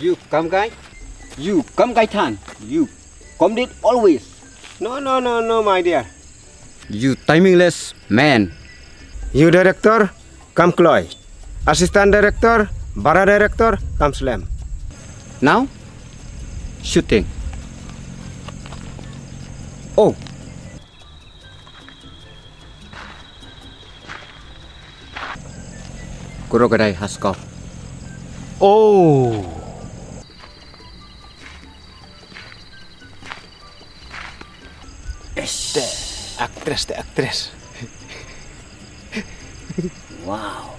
You come guy. You come guy Tan. You come it always. No, my dear. You timingless man. You director, come Chloe. Assistant director, bara director, come Slam. Now, shooting. Oh. Kurogadai Haskov. Oh. The actress. Wow.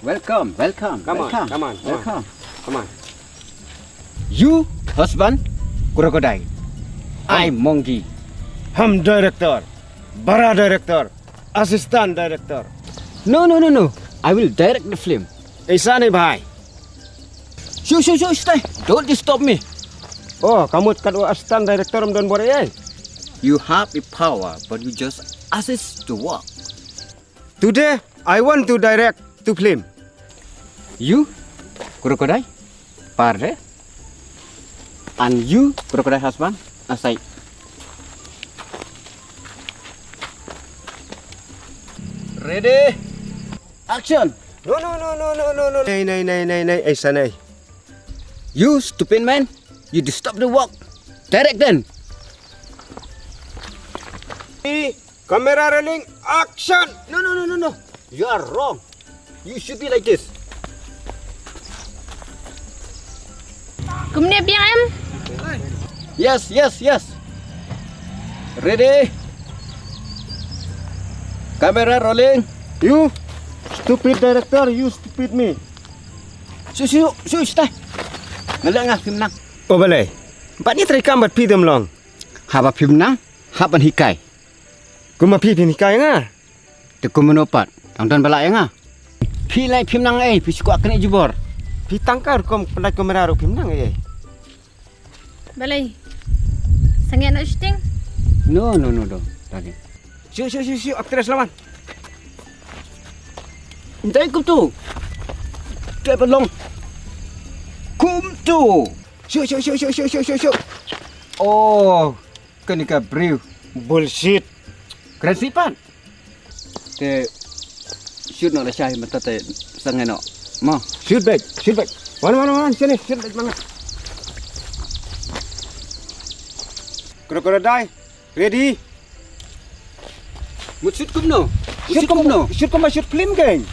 Welcome. Come on. You husband, Kurogadai. I'm monkey. Ham director, bara director, assistant director. No. I will direct the film. Isa ni bhai. Shoo, stay. Don't disturb me. Oh, kamu kadua assistant director don bore. You have the power, but you just assist to work. Today I want to direct to film. You, Kurogadai, Parde, and you, Kurogadai husband, aside. Ready? Action! No. Nay. Isa nay. You stupid man! You disturb the work. Direct then. Camera rolling, action! No. You are wrong. You should be like this. Kumne biang em? Yes. Ready? Camera rolling. You stupid director, you stupid me. Shoo, stay. Ngalak ngah film nang. Oh balai. Bat ni terikam bat pi dem long. Haba film nang, haban hikai. Kuma pi kai nga. Teku menopat. Tangdan balak yang ah. Pi lai film nang pi suku akan jubor. Pi tangkar kom pendai kamera ro film nang Balai. Sangat nak shooting? No. Tadi. Shoo, actress lawan. Hintai kum tu. Dia belong. Kum tu. Shoo. Oh, kenika brief. Bullshit. Kerasipan. Te shoot nak syah mata te sangai nak. Ma. Shoot back. Mana, sini, shoot back mana. Crocodile, ready? Mut shoot kum no. Shoot film gang.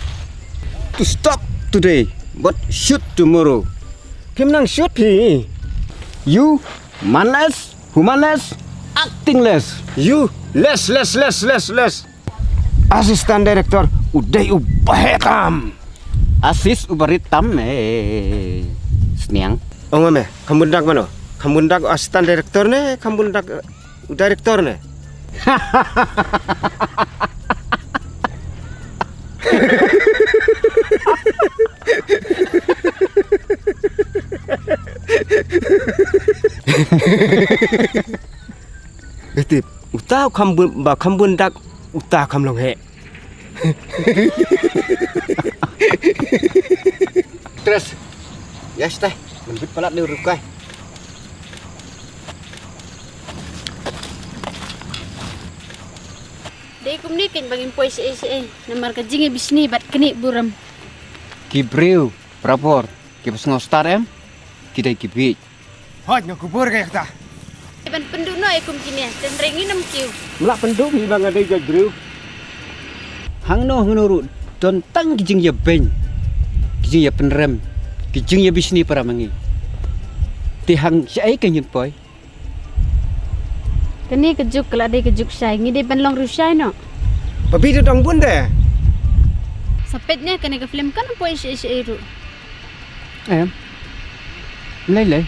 To stop today, but shoot tomorrow. Film nang shoot pi. You manless, humanless, actingless. You less. Assistant director, uday ubahetam. Asis ubaritam Sniang. Oh ngame, kambundak mano? Kambundak assistant director ne, kambundak director ne. Betul. Utah kambundak utah kamlong he. Terus. Ya stay. Menbit palat ni rukai. Dai kumne kin bangin poy si namar ka jingi bisni bat keni buram. Kibriu, prapor. Kibas ngostar em. Kita kibit. Hot nga kubur kaya ta. Ban penduno ay kum kini dan rengi nam kiu. Melak pendum hilang ada jadru. Hang nuru don tang kijing ya ben. Kijing ya penrem. Kijing ya bisni para mangi. Tihang siya ay kanyin poy. Kani kejuk kala dai kejuk syai ngi dai ban long rusai no. Papi tu dong bun deh. Sapetnya kani ka film kan poy si ru. Em. Lei.